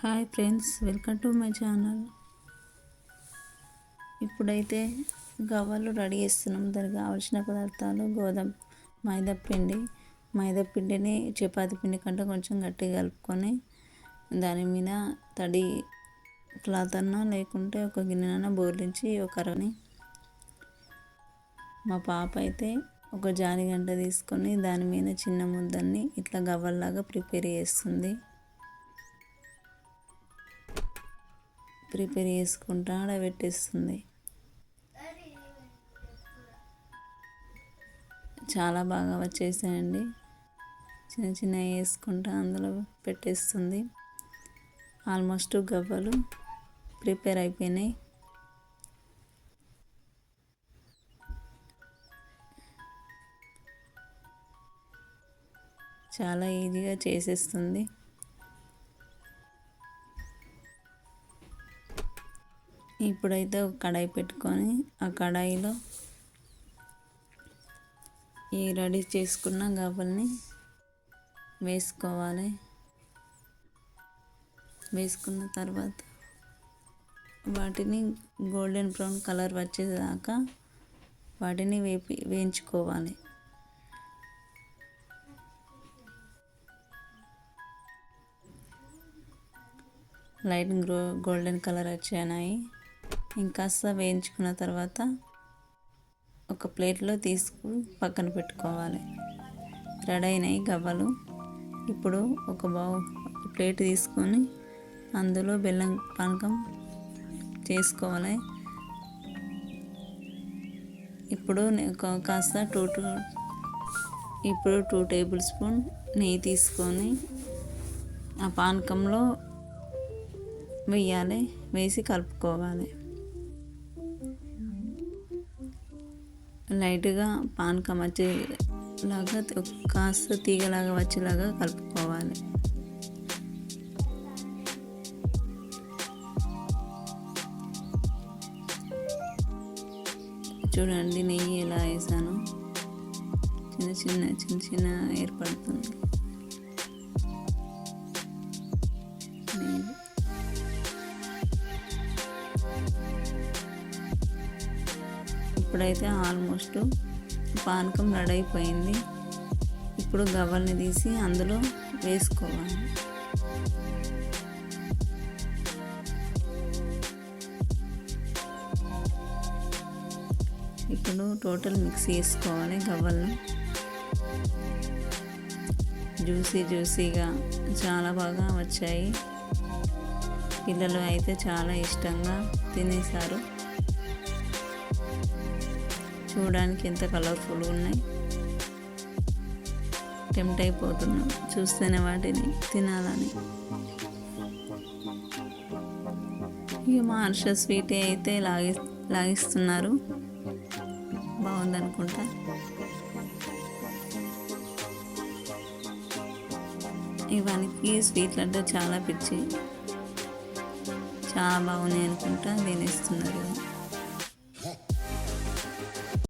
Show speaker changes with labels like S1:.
S1: Hi friends, welcome to my channel. ఇప్పుడైతే గవ్వలు ready చేస్తున్నాం. దానికి కావాల్సిన పదార్థాలు మైదా పిండిని చపాతీ పిండి కంటే కొంచెం గట్టిగా కలుపుకొని దాని మీద తడి క్లాత్ అన్నా లేకుంటే ఒక గిన్నెనన్నా బోర్లించి ఒక కర్రని మా పాప అయితే ఒక జాలిగంట తీసుకొని దాని మీద చిన్న ముద్దల్ని ఇట్లా గవ్వల్లాగా ప్రిపేర్ చేసుకుంటా ఆడబెట్టేస్తుంది. చాలా బాగా వచ్చేసాయండి. చిన్న చిన్న వేసుకుంటా అందులో పెట్టేస్తుంది. ఆల్మోస్ట్ గవ్వలు ప్రిపేర్ అయిపోయినాయి. చాలా ఈజీగా చేసేస్తుంది. ఇప్పుడైతే ఒక కడాయి పెట్టుకొని ఆ కడాయిలో ఈ రెడీ చేసుకున్న గవ్వల్ని వేసుకోవాలి. వేసుకున్న తర్వాత వాటిని గోల్డెన్ బ్రౌన్ కలర్ వచ్చేదాకా వాటిని వేయించుకోవాలి. లైట్ గోల్డెన్ కలర్ వచ్చాయి. ఇంకాస్త వేయించుకున్న తర్వాత ఒక ప్లేట్లో పక్కన పెట్టుకోవాలి. రెడీ అయినాయి గవ్వలు. ఇప్పుడు ఒక ప్లేట్ తీసుకొని అందులో బెల్లం పానకం చేసుకోవాలి. ఇప్పుడు కాస్త 2 టేబుల్ స్పూన్ నెయ్యి తీసుకొని ఆ పానకంలో వేసి కలుపుకోవాలి. లైట్గా పానకం వచ్చేలాగా కాస్త తీగలాగా వచ్చేలాగా కలుపుకోవాలి. చూడండి నెయ్యి ఎలా వేసాను, చిన్న చిన్న ఏర్పడుతుంది. ఇప్పుడైతే ఆల్మోస్ట్ పానకం రెడీ అయిపోయింది. ఇప్పుడు గవ్వల్ని తీసి అందులో వేసుకోవాలి. ఇప్పుడు టోటల్ మిక్స్ చేసుకోవాలి. గవ్వలను జ్యూసీగా చాలా బాగా వచ్చాయి. పిల్లలు అయితే చాలా ఇష్టంగా తినేశారు. చూడడానికి ఎంత కలర్ఫుల్గా ఉన్నాయి. టెంప్ట్ అయిపోతున్నాం చూస్తేనే వాటిని తినాలని. ఇక మా హర్ష స్వీట్ అయితే లాగిస్తున్నారు. బాగుందనుకుంటా. ఇవానికి స్వీట్లు అంటే చాలా పిచ్చి. చాలా బాగున్నాయి అనుకుంటా తినేస్తున్నారు.